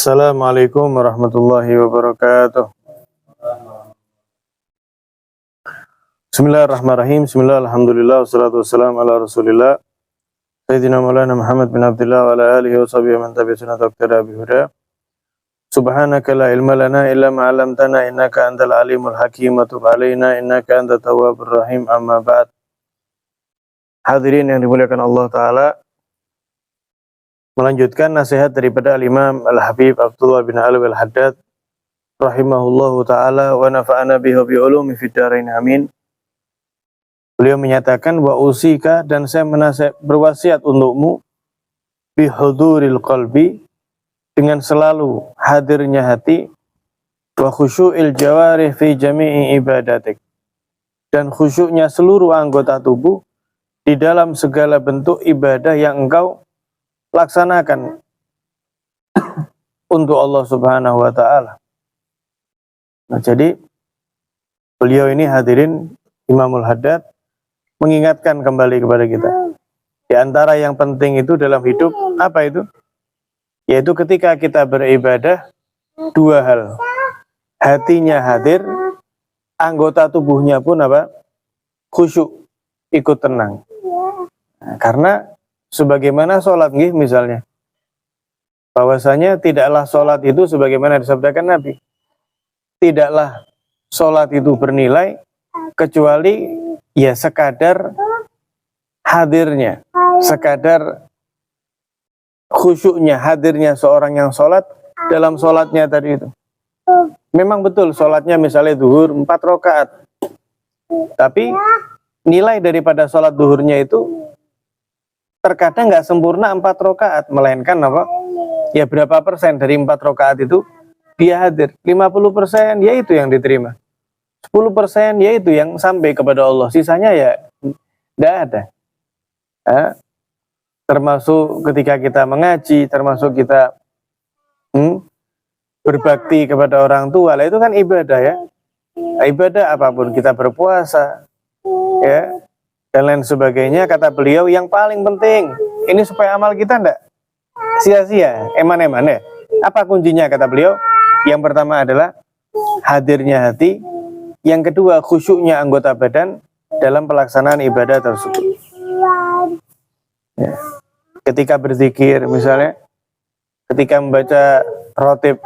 Assalamualaikum warahmatullahi wabarakatuh. Bismillahirrahmanirrahim. Bismillah, alhamdulillah, wassalatu wassalamu ala rasulillah Sayyidina Maulana Muhammad bin Abdullah wa ala alihi wa sahbihi man tabi'a sunnata waqtada bihuda. Subhanaka la ilma lana illa ma 'allamtana innaka antal alimul hakim wa tub alaina innaka antat tawwabur rahim. Amma ba'd. Hadirin yang dimuliakan Allah taala, melanjutkan nasihat daripada Al-Imam Al-Habib Abdullah bin Alwi Al-Haddad rahimahullahu ta'ala wa nafa'ana bihi bi ulumi fid dharain amin. Beliau menyatakan wa usika, dan saya berwasiat untukmu bi huduril qalbi, dengan selalu hadirnya hati, wa khusyu'il jawarih fi jami'i ibadatik, dan khusyuknya seluruh anggota tubuh di dalam segala bentuk ibadah yang engkau laksanakan untuk Allah Subhanahu wa taala. Nah, jadi beliau ini hadirin Imamul Haddad mengingatkan kembali kepada kita. Di antara yang penting itu dalam hidup apa itu? Yaitu ketika kita beribadah, dua hal. Hatinya hadir, anggota tubuhnya pun apa? Khusyuk, ikut tenang. Nah, karena sebagaimana sholat misalnya, bahwasanya tidaklah sholat itu sebagaimana disabdakan Nabi, tidaklah sholat itu bernilai kecuali ya sekadar hadirnya, sekadar khusyuknya, hadirnya seorang yang sholat dalam sholatnya tadi itu. Memang betul sholatnya misalnya zuhur 4 rakaat, tapi nilai daripada sholat zuhurnya itu terkadang nggak sempurna 4 rakaat, melainkan apa? Ya berapa persen dari 4 rakaat itu dia hadir. 50% yaitu yang diterima. 10% yaitu yang sampai kepada Allah. Sisanya ya tidak ada. Termasuk ketika kita mengaji, termasuk kita berbakti kepada orang tua, lah itu kan ibadah ya. Ibadah apapun, kita berpuasa, ya, dan lain sebagainya. Kata beliau yang paling penting ini supaya amal kita tidak sia-sia, eman-eman ya. Apa kuncinya kata beliau? Yang pertama adalah hadirnya hati, yang kedua khusyuknya anggota badan dalam pelaksanaan ibadah tersebut. Ya. Ketika berzikir misalnya, ketika membaca rotib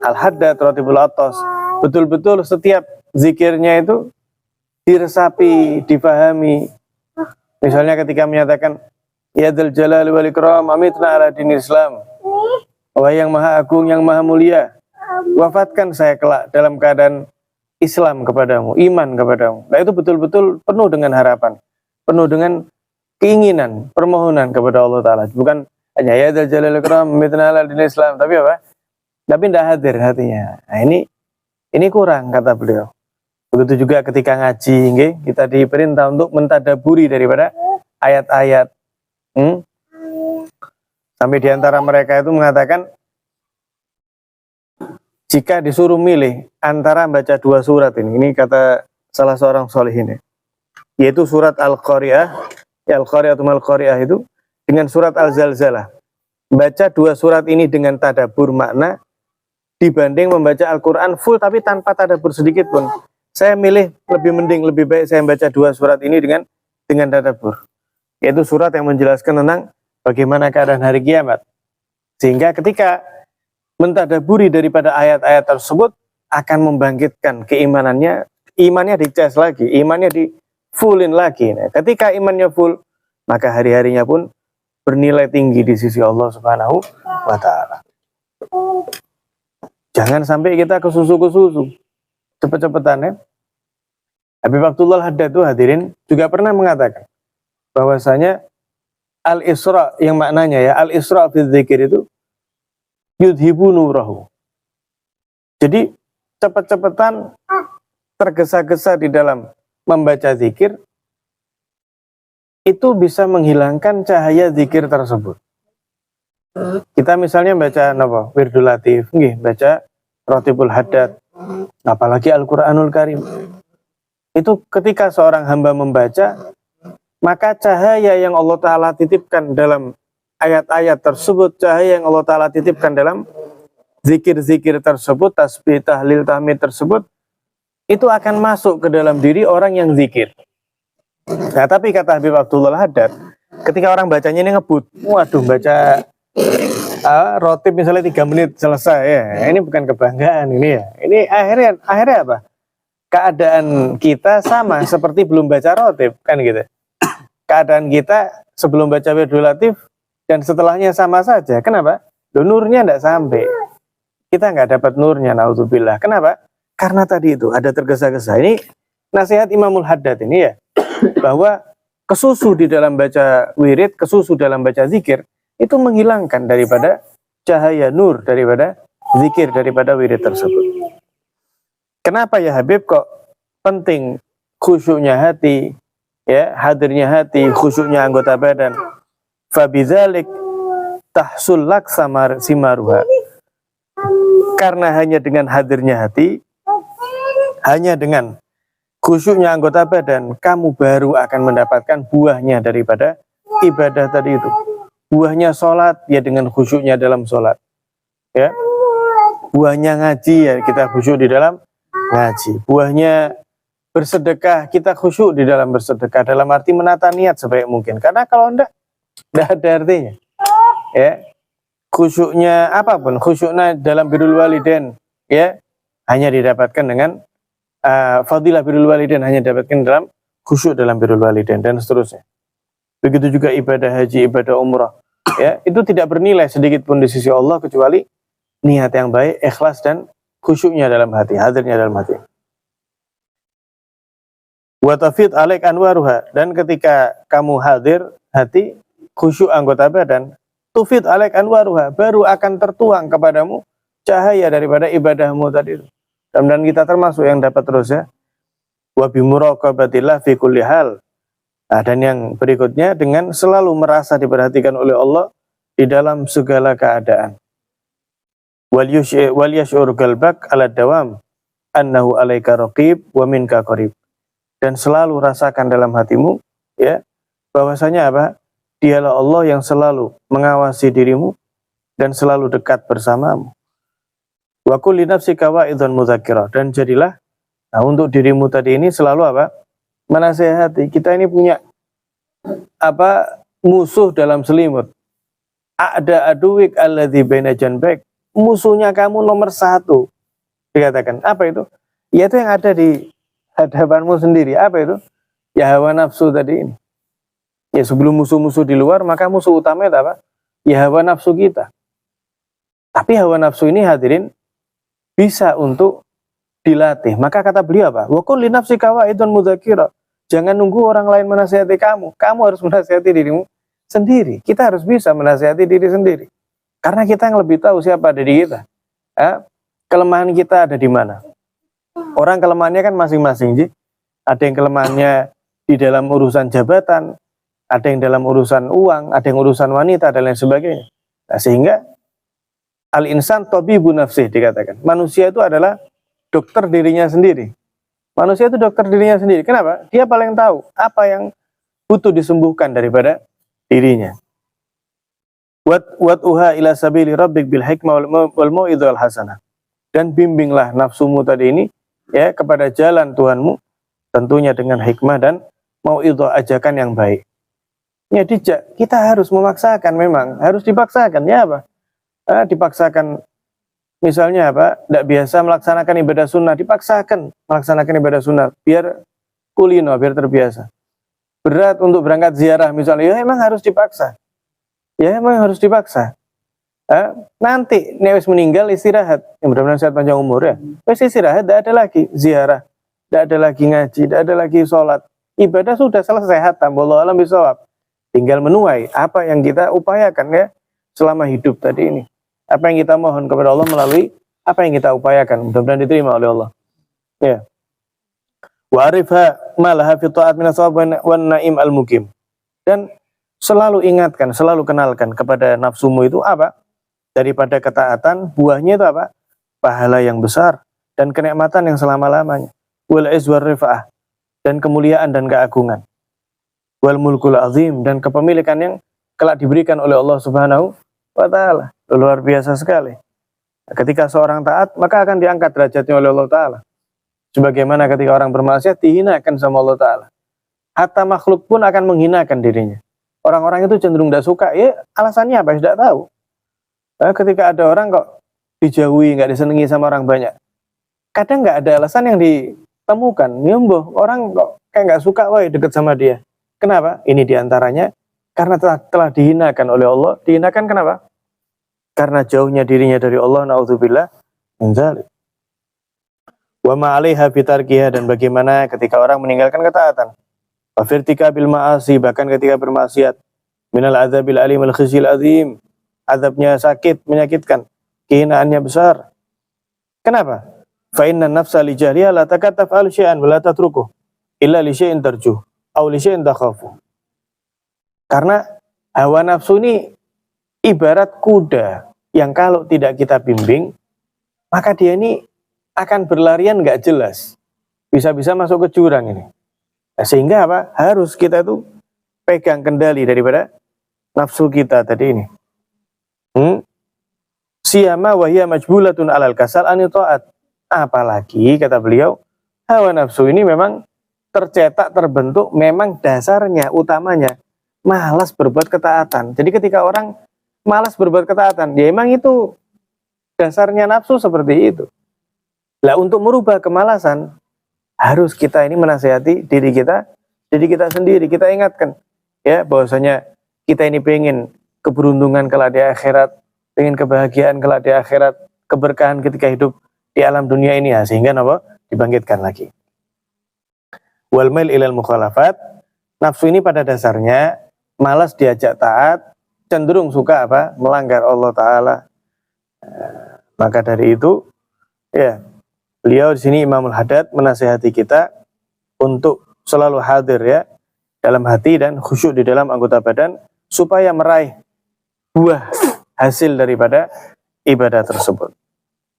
Al-Haddad, rotibul Atos, betul-betul setiap zikirnya itu diresapi, difahami. Misalnya ketika menyatakan ya dzal jalali wal ikram amitna ala din Islam, wahai yang maha agung, yang maha mulia, wafatkan saya kelak dalam keadaan Islam kepadamu, iman kepadamu. Nah itu betul-betul penuh dengan harapan, penuh dengan keinginan, permohonan kepada Allah Ta'ala. Bukan hanya ya dzal jalali wal ikram amitna ala din Islam, tapi apa? Tapi tidak hadir hatinya. Nah ini kurang kata beliau. Begitu juga ketika ngaji, kita diperintah untuk mentadaburi daripada ayat-ayat. Sampai diantara mereka itu mengatakan, jika disuruh milih antara baca 2 surat ini kata salah seorang sholihin, yaitu surat Al-Qari'ah, Al-Qari'atul Al-Qari'ah itu dengan surat Al-Zalzalah. Baca 2 surat ini dengan tadabur makna dibanding membaca Al-Quran full tapi tanpa tadabur sedikit pun. Saya milih lebih mending, lebih baik saya membaca 2 surat ini dengan tadabbur. Yaitu surat yang menjelaskan tentang bagaimana keadaan hari kiamat. Sehingga ketika mentadaburi daripada ayat-ayat tersebut akan membangkitkan keimanannya, imannya dicas lagi, imannya di fullin lagi. Nah, ketika imannya full, maka hari-harinya pun bernilai tinggi di sisi Allah Subhanahu wa taala. Jangan sampai kita kesusu, cepet-cepetan ya. Habib Abdullah Haddad itu hadirin juga pernah mengatakan bahwasanya al-isra, yang maknanya ya al-isra fi dzikir itu yudhibu nurahu. Jadi cepet-cepetan, tergesa-gesa di dalam membaca zikir itu bisa menghilangkan cahaya zikir tersebut. Kita misalnya baca napa? Wirdul Latif, baca Rotibul Haddad, apalagi Al-Qur'anul Karim. Itu ketika seorang hamba membaca, maka cahaya yang Allah Ta'ala titipkan dalam ayat-ayat tersebut, cahaya yang Allah Ta'ala titipkan dalam zikir-zikir tersebut, tasbih, tahlil, tahmid tersebut itu akan masuk ke dalam diri orang yang zikir. Nah, tapi kata Habib Abdullah Haddad, ketika orang bacanya ini ngebut, waduh baca rotib misalnya 3 menit selesai ya, ini bukan kebanggaan ini ya. Ini akhirnya apa? Keadaan kita sama seperti belum baca rotib kan gitu. Keadaan kita sebelum baca wirdul latif dan setelahnya sama saja. Kenapa? Nurnya tidak sampai. Kita nggak dapat nurnya, naudzubillah. Kenapa? Karena tadi itu ada tergesa-gesa. Ini nasihat Imamul Haddad ini ya, bahwa kesusu di dalam baca wirid, kesusu dalam baca zikir itu menghilangkan daripada cahaya nur daripada zikir, daripada wirid tersebut. Kenapa ya Habib kok penting khusyuknya hati, ya, hadirnya hati, khusyuknya anggota badan? Fabidzalik tahsul lak simaruha. Karena hanya dengan hadirnya hati, hanya dengan khusyuknya anggota badan, kamu baru akan mendapatkan buahnya daripada ibadah tadi itu. Buahnya sholat, ya dengan khusyuknya dalam sholat. Ya. Buahnya ngaji, ya kita khusyuk di dalam ngaji. Buahnya bersedekah, kita khusyuk di dalam bersedekah. Dalam arti menata niat sebaik mungkin. Karena kalau enggak ada artinya. Ya. Khusyuknya apapun, khusyuknya dalam birrul walidain, ya, hanya didapatkan dengan fadilah birrul walidain, hanya didapatkan dalam khusyuk dalam birrul walidain, dan seterusnya. Begitu juga ibadah haji, ibadah umrah, ya, itu tidak bernilai sedikit pun di sisi Allah kecuali niat yang baik, ikhlas dan khusyuknya dalam hati, hadirnya dalam hati. Wa tafid alaik anwaruha, dan ketika kamu hadir hati, khusyuk anggota badan, tufid alaik anwaruha, baru akan tertuang kepadamu cahaya daripada ibadahmu tadi itu. Dan kita termasuk yang dapat terus ya. Wa bimuraqabatillah fi kulli hal. Nah, dan yang berikutnya dengan selalu merasa diperhatikan oleh Allah di dalam segala keadaan. Wal yash'ur qalbak ala dawam annahu alaika raqib wa minka qarib. Dan selalu rasakan dalam hatimu ya, bahwasanya apa? Dialah Allah yang selalu mengawasi dirimu dan selalu dekat bersamamu. Wa kulli nafsika wa'idhan mudzakirah, dan jadilah untuk dirimu tadi ini selalu apa? Menasehati. Kita ini punya apa? Musuh dalam selimut. Ada aduwik alladzi baina janbek. Musuhnya kamu nomor 1. Dikatakan. Apa itu? Yaitu yang ada di hadapanmu sendiri. Apa itu? Ya hawa nafsu tadi ini. Ya sebelum musuh-musuh di luar, maka musuh utama itu apa? Ya hawa nafsu kita. Tapi hawa nafsu ini hadirin bisa untuk dilatih. Maka kata beliau apa? Wa kulli nafsika wa'idun mudzakira. Jangan nunggu orang lain menasihati kamu. Kamu harus menasihati dirimu sendiri. Kita harus bisa menasihati diri sendiri. Karena kita yang lebih tahu siapa diri kita. Kelemahan kita ada di mana. Orang kelemahannya kan masing-masing. Ada yang kelemahannya di dalam urusan jabatan, ada yang dalam urusan uang, ada yang urusan wanita, dan lain sebagainya. Nah, sehingga al-insan tabibun nafsih dikatakan. Manusia itu adalah dokter dirinya sendiri. Manusia itu dokter dirinya sendiri. Kenapa? Dia paling tahu apa yang butuh disembuhkan daripada dirinya. Wat'uha ila sabili rabbik bil hikmah wal mau'izal hasanah. Dan bimbinglah nafsumu tadi ini ya kepada jalan Tuhanmu, tentunya dengan hikmah dan mau'izah, ajakan yang baik. Ya dijak, kita harus memaksakan, memang harus dipaksakan. Ya apa? Dipaksakan. Misalnya apa? Tidak biasa melaksanakan ibadah sunnah, dipaksakan melaksanakan ibadah sunnah biar kulino, biar terbiasa. Berat untuk berangkat ziarah misalnya, ya emang harus dipaksa. Ya emang harus dipaksa. Nanti wis meninggal istirahat, yang mudah-mudahan sehat panjang umur ya. Wis istirahat, tidak ada lagi ziarah, tidak ada lagi ngaji, tidak ada lagi sholat. Ibadah sudah selesai, hatam. Wallahu a'lam bishawab. Tinggal menuai apa yang kita upayakan ya selama hidup tadi ini. Apa yang kita mohon kepada Allah melalui apa yang kita upayakan, mudah-mudahan diterima oleh Allah. Ya. Wa arifha ma laha fi ta'at min as-sawab wan na'im al-mukim. Dan selalu ingatkan, selalu kenalkan kepada nafsumu itu apa? Daripada ketaatan, buahnya itu apa? Pahala yang besar dan kenikmatan yang selama-lamanya. Wal izwar rifa'ah, dan kemuliaan dan keagungan. Wal mulkul azim, dan kepemilikan yang kelak diberikan oleh Allah Subhanahu wa ta'ala. Luar biasa sekali. Ketika seorang taat, maka akan diangkat derajatnya oleh Allah Ta'ala. Sebagaimana ketika orang bermaksiat dihinakan sama Allah Ta'ala. Hatta makhluk pun akan menghinakan dirinya. Orang-orang itu cenderung tidak suka, ya alasannya apa? Tidak tahu. Ketika ada orang kok dijauhi, nggak disenangi sama orang banyak, kadang nggak ada alasan yang ditemukan. Nyembuh, orang kok kayak nggak suka, wah deket sama dia. Kenapa? Ini diantaranya karena telah dihinakan oleh Allah. Dihinakan kenapa? Karena jauhnya dirinya dari Allah. Na'udzubillah min dzalik. Wa ma'alaiha bitarkiha, dan bagaimana ketika orang meninggalkan ketaatan. Wa firtika bil ma'asi, bahkan ketika bermaksiat. Minal adzabil alim al khizyil azim, azabnya sakit, menyakitkan, kehinaannya besar. Kenapa? Fa inna nafsa li jahliha la takataf'al syai'an wa la tatrukuh illa li syai'in tarjuh aw li syai'in takhafu. Karena hawa nafsu ini ibarat kuda yang kalau tidak kita bimbing, maka dia ini akan berlarian nggak jelas, bisa-bisa masuk ke jurang ini. Nah, sehingga apa? Harus kita tuh pegang kendali daripada nafsu kita tadi ini. Siyama wahya majbulatun alal kasal an ta'at. Apalagi kata beliau, hawa nafsu ini memang tercetak, terbentuk, memang dasarnya, utamanya malas berbuat ketaatan. Jadi ketika orang malas berbuat ketaatan, ya emang itu dasarnya nafsu seperti itu. Lah untuk merubah kemalasan, harus kita ini menasihati diri kita sendiri. Kita ingatkan, ya bahwasanya kita ini pengen keberuntungan kelak di akhirat, pengen kebahagiaan kelak di akhirat, keberkahan ketika hidup di alam dunia ini, ya, sehingga apa? Dibangkitkan lagi. Wal mail ilal mukhalafat, nafsu ini pada dasarnya malas diajak taat, cenderung suka apa? Melanggar Allah Ta'ala. Maka dari itu, ya, beliau di sini Imamul Haddad menasihati kita untuk selalu hadir, ya, dalam hati dan khusyuk di dalam anggota badan, supaya meraih buah hasil daripada ibadah tersebut.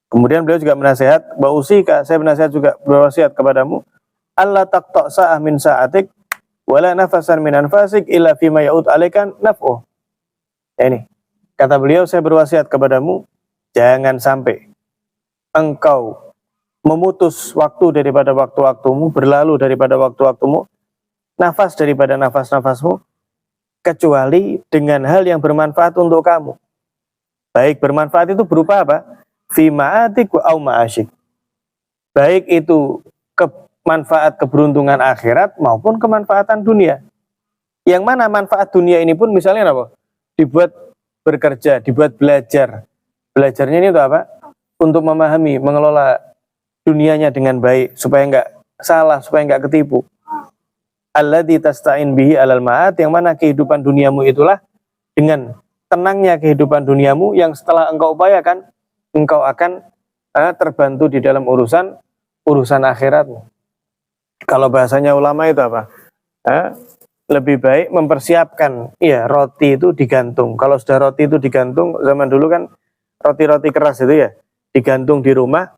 Kemudian beliau juga menasihat, ba'usika, saya menasihat juga, berwasiat kepadamu, Allah taqta' sa'ah min sa'atik wala nafasan min anfasik illa fima ya'ud alaikan naf'uh. Ya, ini kata beliau, saya berwasiat kepadamu, jangan sampai engkau memutus waktu daripada waktu-waktumu, berlalu daripada waktu-waktumu, nafas daripada nafas-nafasmu, kecuali dengan hal yang bermanfaat untuk kamu. Baik bermanfaat itu berupa apa? Fi ma'atik wa au ma'asyik. Baik itu manfaat keberuntungan akhirat maupun kemanfaatan dunia. Yang mana manfaat dunia ini pun misalnya apa? Dibuat bekerja, dibuat belajar. Belajarnya ini untuk apa? Untuk memahami, mengelola dunianya dengan baik, supaya enggak salah, supaya enggak ketipu. Alladzi tasta'in bihi alal ma'at, yang mana kehidupan duniamu itulah dengan tenangnya kehidupan duniamu yang setelah engkau upayakan, engkau akan terbantu di dalam urusan akhiratmu. Kalau bahasanya ulama itu apa? Lebih baik mempersiapkan, ya, roti itu digantung. Kalau sudah roti itu digantung, zaman dulu kan roti-roti keras itu ya, digantung di rumah.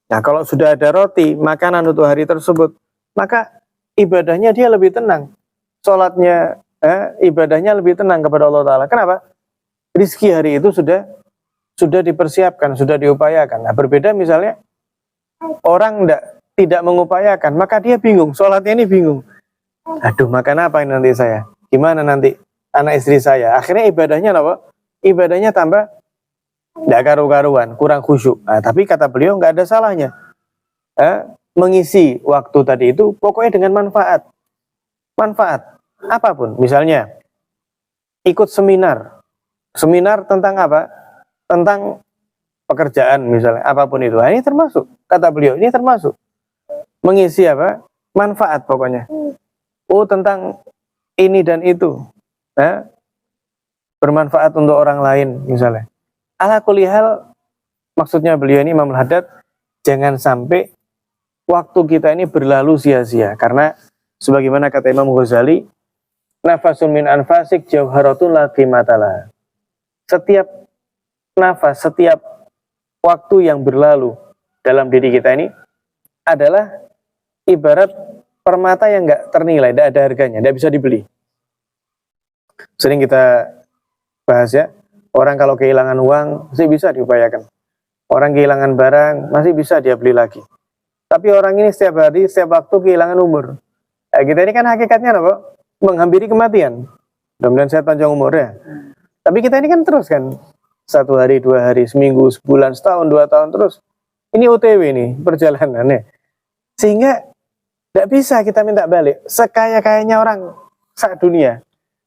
Nah kalau sudah ada roti, makanan untuk hari tersebut, maka ibadahnya dia lebih tenang. Sholatnya, ibadahnya lebih tenang kepada Allah Ta'ala. Kenapa? Rizki hari itu sudah dipersiapkan, sudah diupayakan. Nah berbeda misalnya, orang tidak mengupayakan, maka dia bingung, sholatnya ini bingung. Aduh, makan apa ini nanti saya? Gimana nanti anak istri saya? Akhirnya ibadahnya apa? Ibadahnya tambah tidak karu-karuan, kurang khusyuk. Nah, tapi kata beliau nggak ada salahnya mengisi waktu tadi itu pokoknya dengan manfaat apapun. Misalnya ikut seminar tentang apa? Tentang pekerjaan misalnya, apapun itu. Nah, ini termasuk, kata beliau, ini termasuk mengisi apa? Manfaat pokoknya. Oh, tentang ini dan itu, bermanfaat untuk orang lain misalnya. Ala kulli hal, maksudnya beliau ini Imamul Haddad, jangan sampai waktu kita ini berlalu sia-sia. Karena sebagaimana kata Imam Ghazali, nafasun min anfasik jauharatun la qimatalah. Setiap nafas, setiap waktu yang berlalu dalam diri kita ini adalah ibarat permata yang nggak ternilai, tidak ada harganya, tidak bisa dibeli. Sering kita bahas, ya, orang kalau kehilangan uang, pasti bisa diupayakan. Orang kehilangan barang masih bisa dia beli lagi. Tapi orang ini setiap hari, setiap waktu kehilangan umur. Kita ini kan hakikatnya apa? Menghampiri kematian. Mudah-mudahan sehat panjang umur ya. Tapi kita ini kan terus kan, 1 hari, 2 hari, seminggu, sebulan, setahun, 2 tahun terus. Ini OTW nih perjalanannya. Sehingga tidak bisa kita minta balik. Sekaya-kayanya orang saat dunia,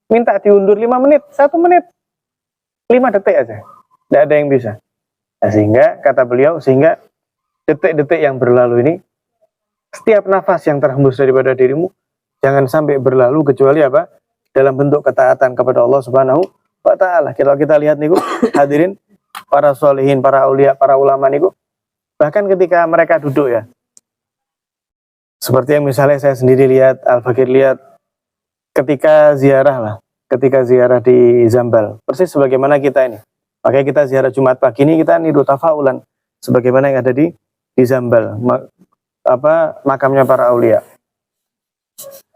minta diundur 5 menit, 1 menit, 5 detik aja. Tidak ada yang bisa. Nah, sehingga kata beliau, sehingga detik-detik yang berlalu ini, setiap nafas yang terhembus daripada dirimu, jangan sampai berlalu kecuali apa? Dalam bentuk ketaatan kepada Allah Subhanahu wa Ta'ala. Kalau kita lihat nih, hadirin, para sholihin, para aulia, para ulama nih, bahkan ketika mereka duduk ya, seperti yang misalnya saya sendiri lihat, Al-Fakir lihat, ketika ziarah di Zambal, persis sebagaimana kita ini. Makanya kita ziarah Jumat pagi ini, kita niru tafaulan, sebagaimana yang ada di Zambal, makamnya para aulia.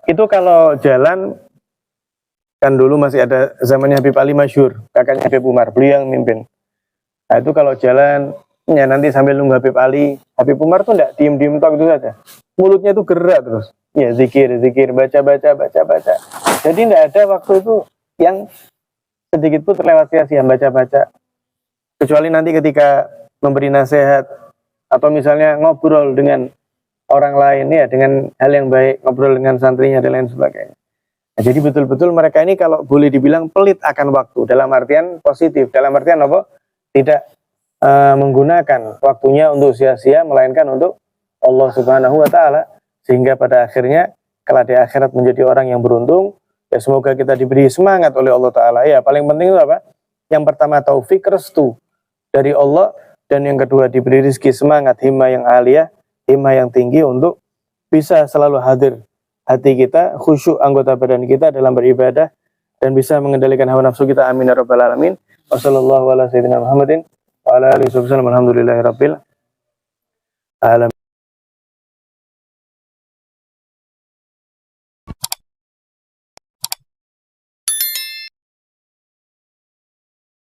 Itu kalau jalan, kan dulu masih ada zamannya Habib Ali Masyhur, kakaknya Habib Umar, beliau yang mimpin. Nah itu kalau jalan, ya nanti sambil nunggu Habib Ali, Habib Umar tuh enggak diem-diem tok itu saja. Mulutnya itu gerak terus. Ya zikir, baca. Jadi enggak ada waktu itu yang sedikit pun terlewat sia-sia baca. Kecuali nanti ketika memberi nasihat, atau misalnya ngobrol dengan orang lain ya, dengan hal yang baik, ngobrol dengan santrinya dan lain sebagainya. Nah, jadi betul-betul mereka ini kalau boleh dibilang pelit akan waktu, dalam artian positif, dalam artian apa? Tidak menggunakan waktunya untuk sia-sia, melainkan untuk Allah Subhanahu wa Ta'ala, sehingga pada akhirnya kelak di akhirat menjadi orang yang beruntung. Ya semoga kita diberi semangat oleh Allah Ta'ala. Ya paling penting itu apa? Yang pertama taufik, restu dari Allah, dan yang kedua diberi rezeki, semangat, himmah yang aliyah, himmah yang tinggi untuk bisa selalu hadir hati kita, khusyuk anggota badan kita dalam beribadah, dan bisa mengendalikan hawa nafsu kita. Amin ya rabbal alamin. Wassallallahu ala sayyidina Muhammadin wa ala alihi wasallam. Alhamdulillahirabbil alamin.